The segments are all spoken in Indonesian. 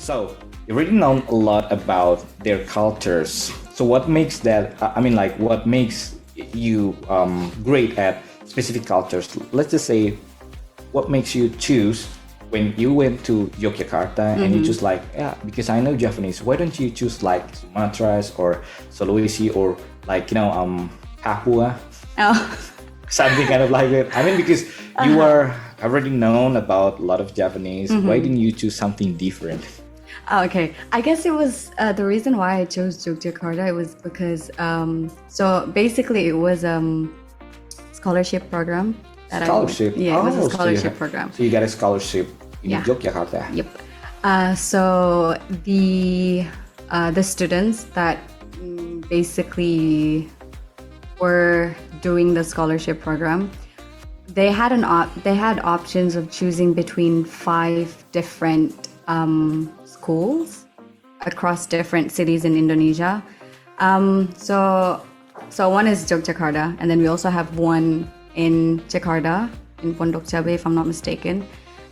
So you already know a lot about their cultures. So what makes that? What makes you great at specific cultures? Let's just say, what makes you choose when you went to Yogyakarta and you just like, yeah, because I know Japanese. Why don't you choose like Sumatras or Sulawesi or like Papua? Oh. Something kind of like that. I mean, because you are already known about a lot of Japanese. Why didn't you choose something different? Okay, I guess it was the reason why I chose Yogyakarta. It was because so basically it was scholarship program that Scholarship. Yeah, it was a Oh, scholarship program. So you got a scholarship in Yeah. Yogyakarta. Yep. So the students that basically were doing the scholarship program, they had they had options of choosing between 5 different schools across different cities in Indonesia. So one is Yogyakarta, and then we also have one in Jakarta, in Pondok Cabe, if I'm not mistaken,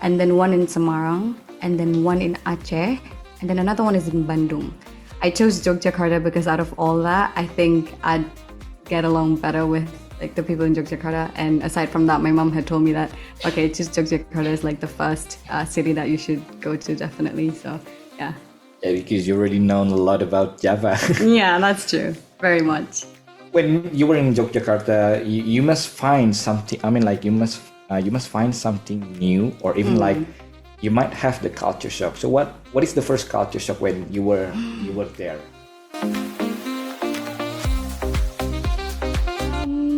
and then one in Semarang, and then one in Aceh, and then another one is in Bandung. I chose Yogyakarta because out of all that, I think I'd get along better with like the people in Yogyakarta. And aside from that, my mom had told me that, okay, choose Yogyakarta is like the first city that you should go to, definitely. So yeah. Yeah, because you already know a lot about Java. Yeah, that's true. Very much. When you were in Yogyakarta, you must find something. You must find something new, or even like you might have the culture shock. So what is the first culture shock when you were there?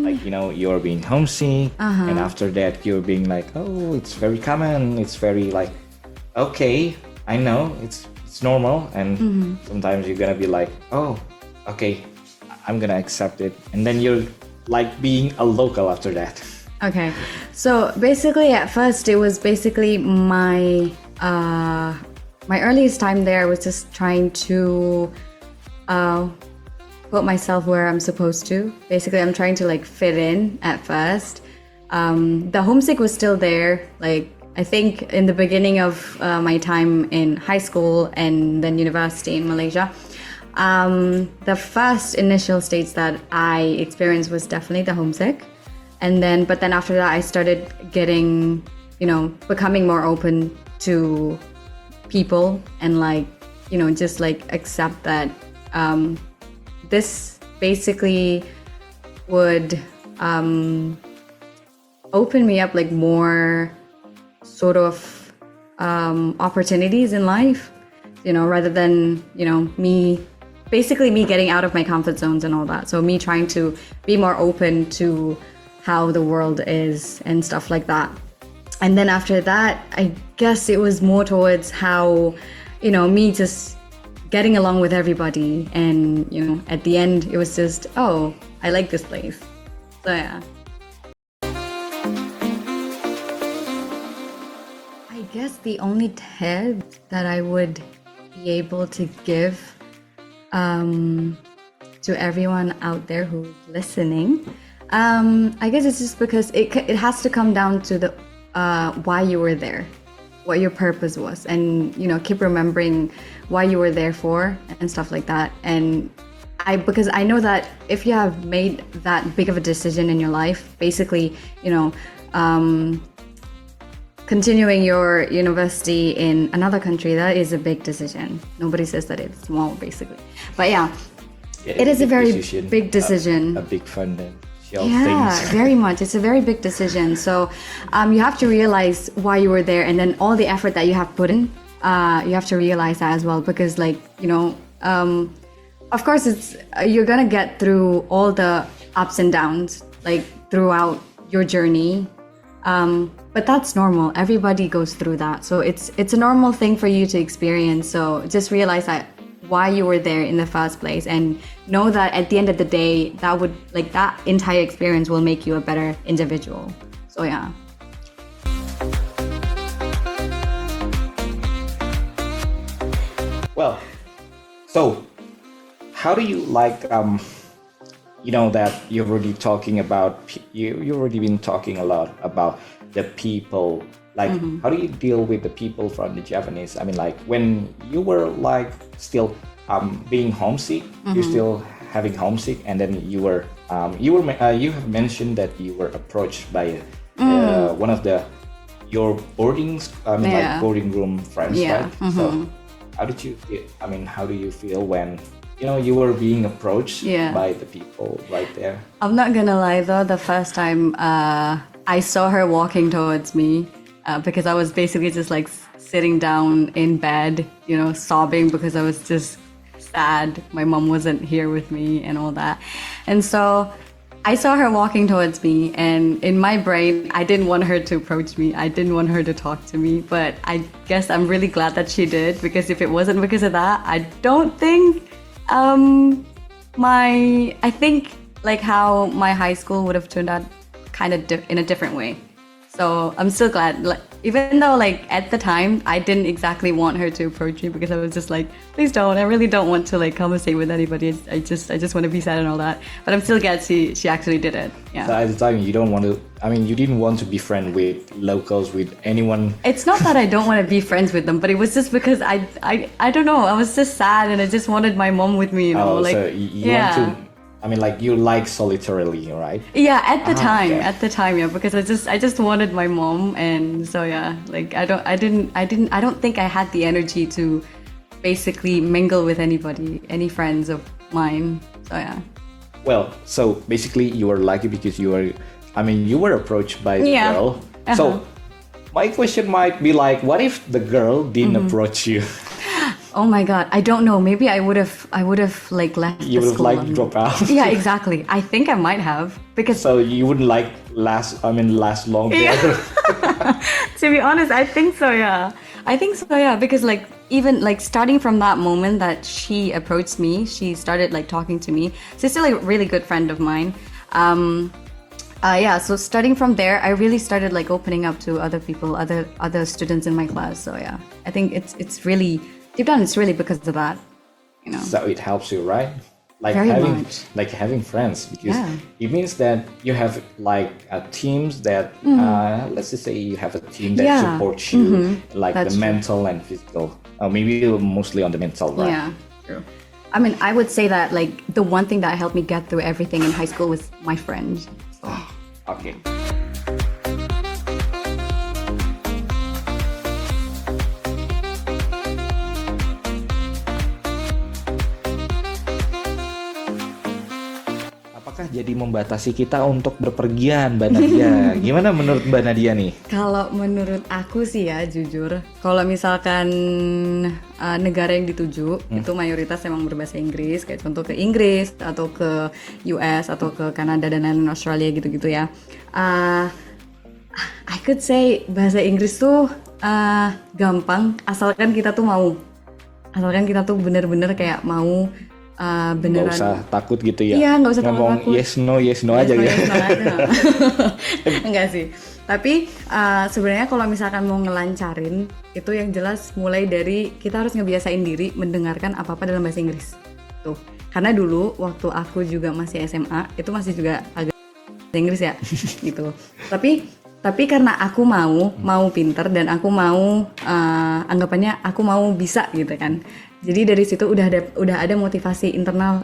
Like you're being homesick, and after that you're being like, oh, it's very common. It's very like, okay, I know it's normal, and sometimes you're gonna be like, oh, okay, I'm gonna accept it, and then you're like being a local after that. Okay, so basically at first it was basically my my earliest time there was just trying to put myself where I'm supposed to. Basically, I'm trying to like fit in at first. The homesick was still there. Like I think in the beginning of my time in high school and then university in Malaysia, the first initial states that I experienced was definitely the homesick. But then after that, I started getting, becoming more open to people and just like accept that this basically would open me up like more sort of opportunities in life, rather than, me getting out of my comfort zones and all that. So me trying to be more open to how the world is and stuff like that. And then after that, I guess it was more towards how, me just getting along with everybody. And, at the end, it was just, oh, I like this place. So, yeah. I guess the only tip that I would be able to give to everyone out there who's listening, I guess it's just because it has to come down to the why you were there, what your purpose was, and keep remembering why you were there for and stuff like that. And because I know that if you have made that big of a decision in your life, basically continuing your university in another country, that is a big decision. Nobody says that it's small, basically, but yeah, it is a very big decision. A big financial Yeah, things. very much. It's a very big decision. So you have to realize why you were there, and then all the effort that you have put in, you have to realize that as well. Because of course, you're gonna get through all the ups and downs like throughout your journey. But that's normal. Everybody goes through that. So it's a normal thing for you to experience. So just realize that why you were there in the first place, and know that at the end of the day, that entire experience will make you a better individual. So yeah. Well, so how do you like you know that you've already talking about you already been talking a lot about the people. Like, how do you deal with the people from the Japanese? I mean, like when you were like still being homesick, you're still having homesick, and then you have mentioned that you were approached by one of your like boarding room friends, right? So how did you how do you feel when you were being approached by the people right there? I'm not gonna lie though, the first time I saw her walking towards me, because I was basically just like sitting down in bed, sobbing because I was just sad. My mom wasn't here with me and all that. And so I saw her walking towards me, and in my brain, I didn't want her to approach me. I didn't want her to talk to me, but I guess I'm really glad that she did, because if it wasn't because of that, I don't think I think like how my high school would have turned out kind of in a different way. So I'm still glad, like, even though like at the time I didn't exactly want her to approach me, because I was just like, please don't, I really don't want to like conversate with anybody. I just want to be sad and all that. But I'm still glad she actually did it. Yeah. So at the time you didn't want to be friends with locals, with anyone. It's not that I don't want to be friends with them, but it was just because I don't know, I was just sad and I just wanted my mom with me, like, so you want to, you like solitarily, right? Yeah, at the time, okay. because I just wanted my mom, and so yeah, like I don't think I had the energy to basically mingle with anybody, any friends of mine. So yeah. Well, so basically you were lucky because you were approached by the girl. So my question might be like, what if the girl didn't approach you? Oh my God, I don't know. Maybe I would have like left. You would have like dropped out. Yeah, exactly. I think I might have, because. So you wouldn't like last long together. To be honest, I think so. Yeah, because like even like starting from that moment that she approached me, she started like talking to me. She's still a really good friend of mine. So starting from there, I really started like opening up to other people, other students in my class. So yeah, I think it's really. Deep down, it's really because of that, So it helps you, right? Like Very having much. like having friends, because Yeah. it means that you have like teams that let's just say you have a team that Yeah. supports you, like That's the true. mental and physical. Maybe mostly on the mental, right? Yeah, true. I mean, I would say that like the one thing that helped me get through everything in high school was my friends. So. Okay. Apakah jadi membatasi kita untuk berpergian, Mbak Nadia? Gimana menurut Mbak Nadia nih? Kalau menurut aku sih ya, jujur, kalau misalkan negara yang dituju itu mayoritas emang berbahasa Inggris, kayak contoh ke Inggris atau ke US atau ke Kanada dan lain-lain, Australia gitu-gitu ya. I could say bahasa Inggris tuh gampang asalkan kita tuh mau, asalkan kita tuh bener-bener kayak mau. Beneran. Nggak usah takut gitu ya. Iya, nggak usah ngomong takut. yes no aja gitu. Yes, no aja. Enggak sih. Tapi sebenarnya kalau misalkan mau ngelancarin, itu yang jelas mulai dari kita harus ngebiasain diri mendengarkan apa-apa dalam bahasa Inggris. Tuh. Karena dulu waktu aku juga masih SMA, itu masih juga agak bahasa Inggris ya. Gitu. Tapi karena aku mau pinter dan aku mau anggapannya aku mau bisa gitu kan. Jadi dari situ udah ada motivasi internal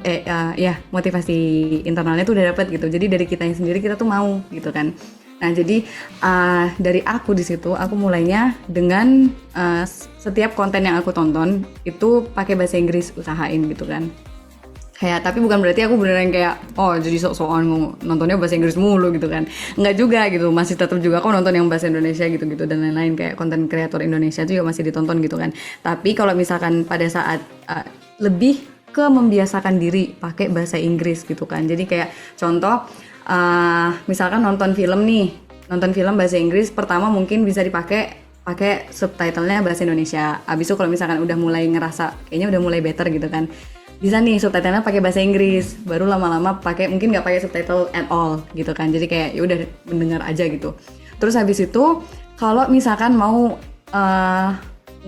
motivasi internalnya tuh udah dapet gitu. Jadi dari kitanya sendiri kita tuh mau gitu kan. Nah, jadi dari aku di situ aku mulainya dengan setiap konten yang aku tonton itu pakai bahasa Inggris, usahain gitu kan. Kayak, tapi bukan berarti aku beneran kayak jadi sok-sokan nontonnya bahasa Inggris mulu gitu kan. Enggak juga gitu, masih tetap juga aku nonton yang bahasa Indonesia gitu-gitu dan lain-lain, kayak konten kreator Indonesia juga masih ditonton gitu kan. Tapi kalau misalkan pada saat lebih ke membiasakan diri pakai bahasa Inggris gitu kan. Jadi kayak contoh misalkan nonton film bahasa Inggris, pertama mungkin bisa pakai subtitlenya bahasa Indonesia. Abis itu kalau misalkan udah mulai ngerasa kayaknya udah mulai better gitu kan, bisa nih subtitlenya pakai bahasa Inggris, baru lama-lama mungkin nggak pakai subtitle at all gitu kan. Jadi kayak ya udah mendengar aja gitu. Terus habis itu kalau misalkan mau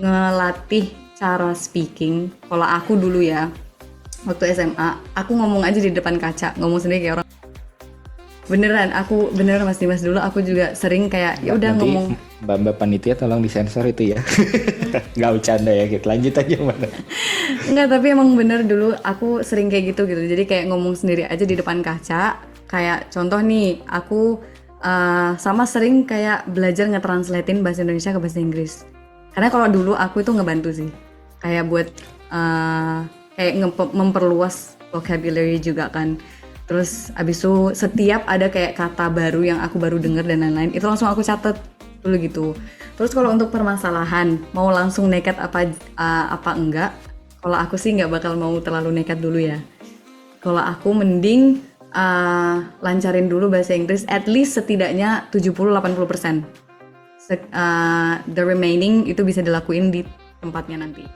ngelatih cara speaking, kalau aku dulu ya waktu SMA aku ngomong aja di depan kaca, ngomong sendiri kayak orang. Beneran Mas Dimas, dulu aku juga sering kayak ya udah Nanti ngomong. Mbak panitia tolong disensor itu ya. Nggak bercanda ya, gitu. Lanjut aja mana. Enggak, tapi emang bener dulu aku sering kayak gitu. Jadi kayak ngomong sendiri aja di depan kaca. Kayak contoh nih, aku sama sering kayak belajar nge-translatein bahasa Indonesia ke bahasa Inggris. Karena kalau dulu aku itu ngebantu sih. Kayak buat kayak memperluas vocabulary juga kan. Terus abis itu setiap ada kayak kata baru yang aku baru denger dan lain-lain, itu langsung aku catet dulu gitu. Terus kalau untuk permasalahan mau langsung nekat apa enggak, kalau aku sih nggak bakal mau terlalu nekat dulu ya. Kalau aku mending lancarin dulu bahasa Inggris at least setidaknya 70-80%. The remaining itu bisa dilakuin di tempatnya nanti.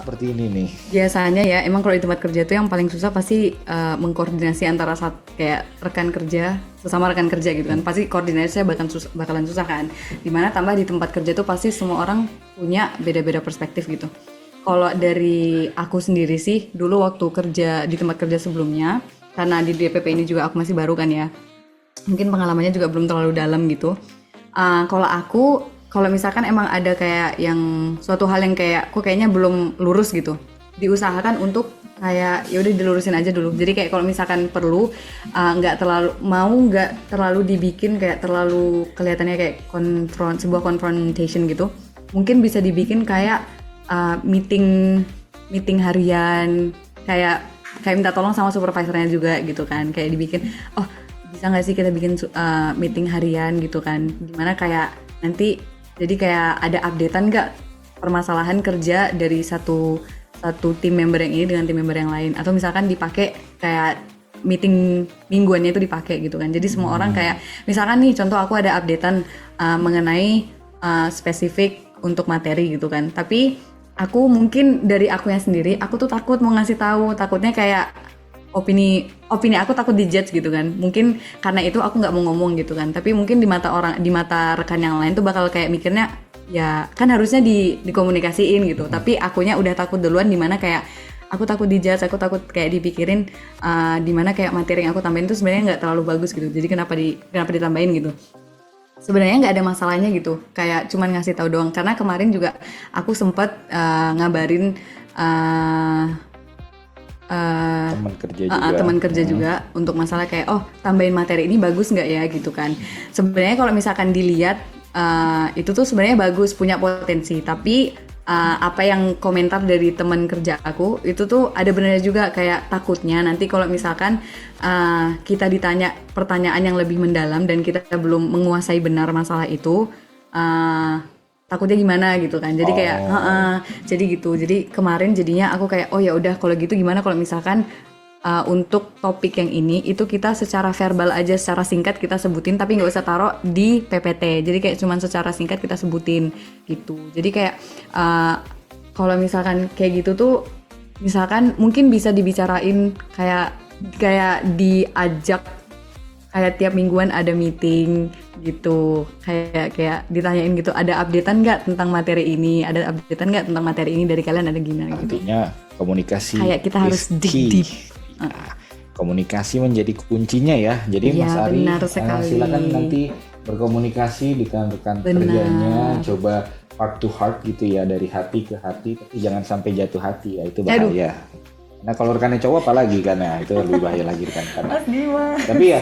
Seperti ini nih. Biasanya ya, emang kalau di tempat kerja tuh yang paling susah pasti mengkoordinasi antara kayak rekan kerja, sesama rekan kerja gitu kan. Pasti koordinasinya bakalan susah kan. Dimana tambah di tempat kerja tuh pasti semua orang punya beda-beda perspektif gitu. Kalau dari aku sendiri sih, dulu waktu kerja di tempat kerja sebelumnya, karena di DPP ini juga aku masih baru kan ya, mungkin pengalamannya juga belum terlalu dalam gitu. Kalau misalkan emang ada kayak yang suatu hal yang kayak kok kayaknya belum lurus gitu, diusahakan untuk kayak ya udah dilurusin aja dulu. Jadi kayak kalau misalkan perlu nggak terlalu dibikin kayak terlalu kelihatannya kayak sebuah confrontation gitu. Mungkin bisa dibikin kayak meeting harian, kayak minta tolong sama supervisornya juga gitu kan. Kayak dibikin, oh bisa nggak sih kita bikin meeting harian gitu kan, dimana kayak nanti jadi kayak ada updatean nggak permasalahan kerja dari satu tim member yang ini dengan tim member yang lain, atau misalkan dipakai kayak meeting mingguannya itu dipakai gitu kan. Jadi semua orang kayak misalkan nih contoh aku ada updatean mengenai spesifik untuk materi gitu kan, tapi aku mungkin dari akunya sendiri aku tuh takut mau ngasih tahu, takutnya kayak opini aku takut dijudge gitu kan. Mungkin karena itu aku nggak mau ngomong gitu kan. Tapi mungkin di mata rekan yang lain tuh bakal kayak mikirnya ya kan harusnya dikomunikasiin gitu. Tapi akunya udah takut duluan, dimana kayak aku takut dijudge, aku takut kayak dipikirin dimana kayak materi yang aku tambahin tuh sebenarnya nggak terlalu bagus gitu. Jadi kenapa ditambahin gitu. Sebenarnya nggak ada masalahnya gitu. Kayak cuman ngasih tahu doang. Karena kemarin juga aku sempet ngabarin teman kerja juga untuk masalah kayak tambahin materi ini bagus nggak ya gitu kan. Sebenarnya kalau misalkan dilihat itu tuh sebenarnya bagus, punya potensi, tapi apa yang komentar dari teman kerja aku itu tuh ada benarnya juga. Kayak takutnya nanti kalau misalkan kita ditanya pertanyaan yang lebih mendalam dan kita belum menguasai benar masalah itu, takutnya gimana gitu kan. Jadi kayak jadi gitu. Jadi kemarin jadinya aku kayak ya udah kalau gitu gimana kalau misalkan untuk topik yang ini itu kita secara verbal aja, secara singkat kita sebutin, tapi nggak usah taruh di PPT. Jadi kayak cuman secara singkat kita sebutin gitu. Jadi kayak kalau misalkan kayak gitu tuh misalkan mungkin bisa dibicarain kayak diajak kayak tiap mingguan ada meeting gitu, kayak ditanyain gitu, ada updatean nggak tentang materi ini, ada updatean nggak tentang materi ini dari kalian, ada gimana gitu. Artinya komunikasi kayak kita harus deep. Komunikasi menjadi kuncinya ya. Jadi Mas Ari silakan nanti berkomunikasi dengan rekan kerjanya, coba heart to heart gitu ya, dari hati ke hati, tapi jangan sampai jatuh hati ya, itu bahaya. Nah kalau rekannya cowok apalagi kan ya, itu lebih bahaya lagi rekan-rekan. Tapi ya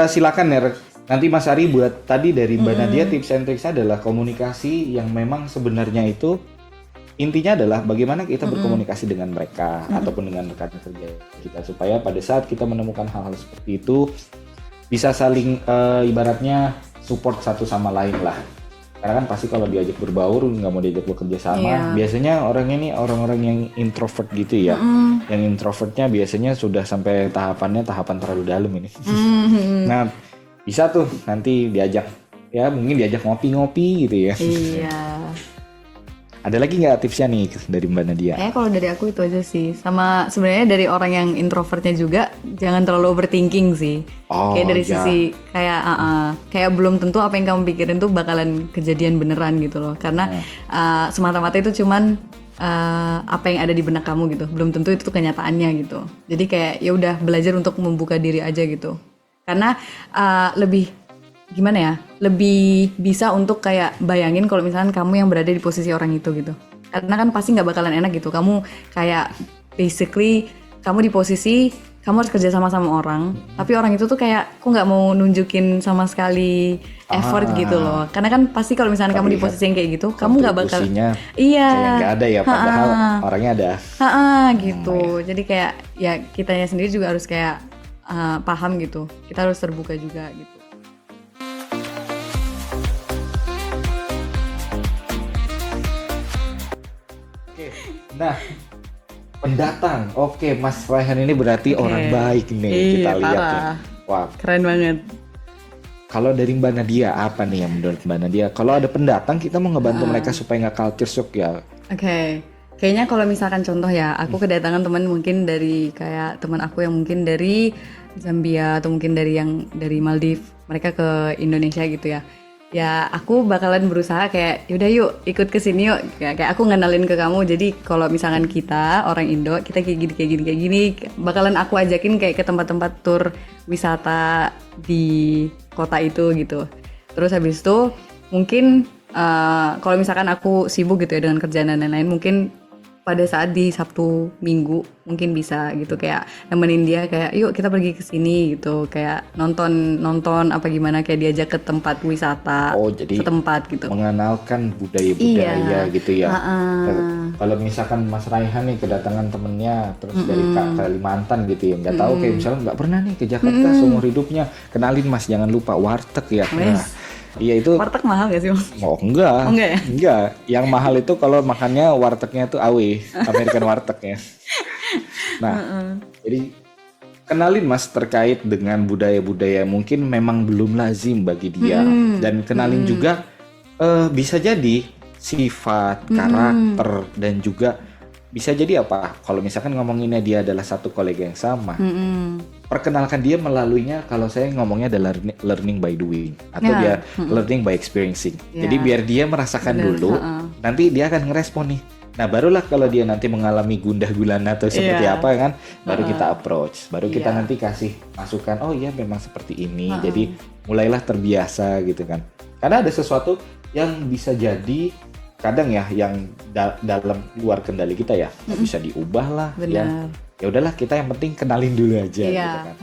silakan ya nanti Mas Ari buat tadi dari Mbak Nadia, tips and triksnya adalah komunikasi yang memang sebenarnya itu intinya adalah bagaimana kita berkomunikasi dengan mereka ataupun dengan rekan kerja kita, supaya pada saat kita menemukan hal-hal seperti itu bisa saling ibaratnya support satu sama lain lah. Karena kan pasti kalau diajak berbaur nggak mau diajak bekerja sama, biasanya orangnya nih orang-orang yang introvert gitu ya. Yang introvertnya biasanya sudah sampai tahapan terlalu dalam ini. Nah bisa tuh nanti diajak ya, mungkin diajak ngopi-ngopi gitu ya. Iya. Ada lagi nggak tipsnya nih dari Mbak Nadia? Kalau dari aku itu aja sih. Sama sebenarnya dari orang yang introvertnya juga jangan terlalu overthinking sih. Kayak dari sisi kayak belum tentu apa yang kamu pikirin tuh bakalan kejadian beneran gitu loh. Karena semata-mata itu cuman apa yang ada di benak kamu gitu. Belum tentu itu tuh kenyataannya gitu. Jadi kayak ya udah belajar untuk membuka diri aja gitu. Karena lebih gimana ya, lebih bisa untuk kayak bayangin kalau misalkan kamu yang berada di posisi orang itu gitu. Karena kan pasti nggak bakalan enak gitu. Kamu kayak basically kamu di posisi kamu harus kerja sama orang, tapi orang itu tuh kayak kok nggak mau nunjukin sama sekali effort gitu loh. Karena kan pasti kalau misalkan kamu di posisi yang kayak gitu, kamu nggak bakal kayak nggak ada ya, padahal orangnya ada. Gitu. Jadi kayak ya kitanya sendiri juga harus kayak paham gitu. Kita harus terbuka juga gitu. Nah, pendatang. Oke, Mas Raihan ini berarti orang baik nih, kita lihat ya. Wah, keren banget. Kalau dari Mbak Nadia, apa nih yang menurut Mbak Nadia? Kalau ada pendatang, kita mau ngebantu mereka supaya nggak culture shock ya. Kayaknya kalau misalkan contoh ya, aku kedatangan teman mungkin dari kayak teman aku yang mungkin dari Zambia atau mungkin dari Maldives, mereka ke Indonesia gitu ya. Ya aku bakalan berusaha kayak yaudah yuk ikut ke sini yuk, kayak aku ngenalin ke kamu. Jadi kalau misalkan kita orang Indo, kita kayak gini, bakalan aku ajakin kayak ke tempat-tempat tur wisata di kota itu gitu. Terus habis itu mungkin kalau misalkan aku sibuk gitu ya dengan kerjaan dan lain-lain, mungkin pada saat di Sabtu Minggu mungkin bisa gitu kayak nemenin dia kayak yuk kita pergi ke sini gitu, kayak nonton apa gimana, kayak diajak ke tempat wisata setempat gitu, mengenalkan budaya-budaya gitu ya. Kalau misalkan Mas Raihan nih kedatangan temennya terus dari Kalimantan gitu ya, nggak tahu kayak misalnya nggak pernah nih ke Jakarta seumur hidupnya, kenalin Mas, jangan lupa warteg ya. Iya itu. Warteg mahal gak sih Mas? Oh enggak. Enggak ya? Enggak. Yang mahal itu kalau makannya wartegnya tuh AW, American warteg ya. Nah, jadi kenalin Mas terkait dengan budaya-budaya mungkin memang belum lazim bagi dia, dan kenalin juga bisa jadi sifat, karakter, dan juga bisa jadi apa? Kalau misalkan ngomonginnya dia adalah satu kolega yang sama, perkenalkan dia melaluinya. Kalau saya ngomongnya adalah learning by doing, atau dia learning by experiencing. Jadi biar dia merasakan dulu, nanti dia akan ngerespon nih. Nah barulah kalau dia nanti mengalami gundah gulana atau seperti apa kan, baru kita approach, baru kita nanti kasih masukan. Oh iya memang seperti ini. Jadi mulailah terbiasa gitu kan. Karena ada sesuatu yang bisa jadi kadang ya yang dalam luar kendali kita ya, nggak bisa diubah lah. Ya udahlah, kita yang penting kenalin dulu aja gitu kan.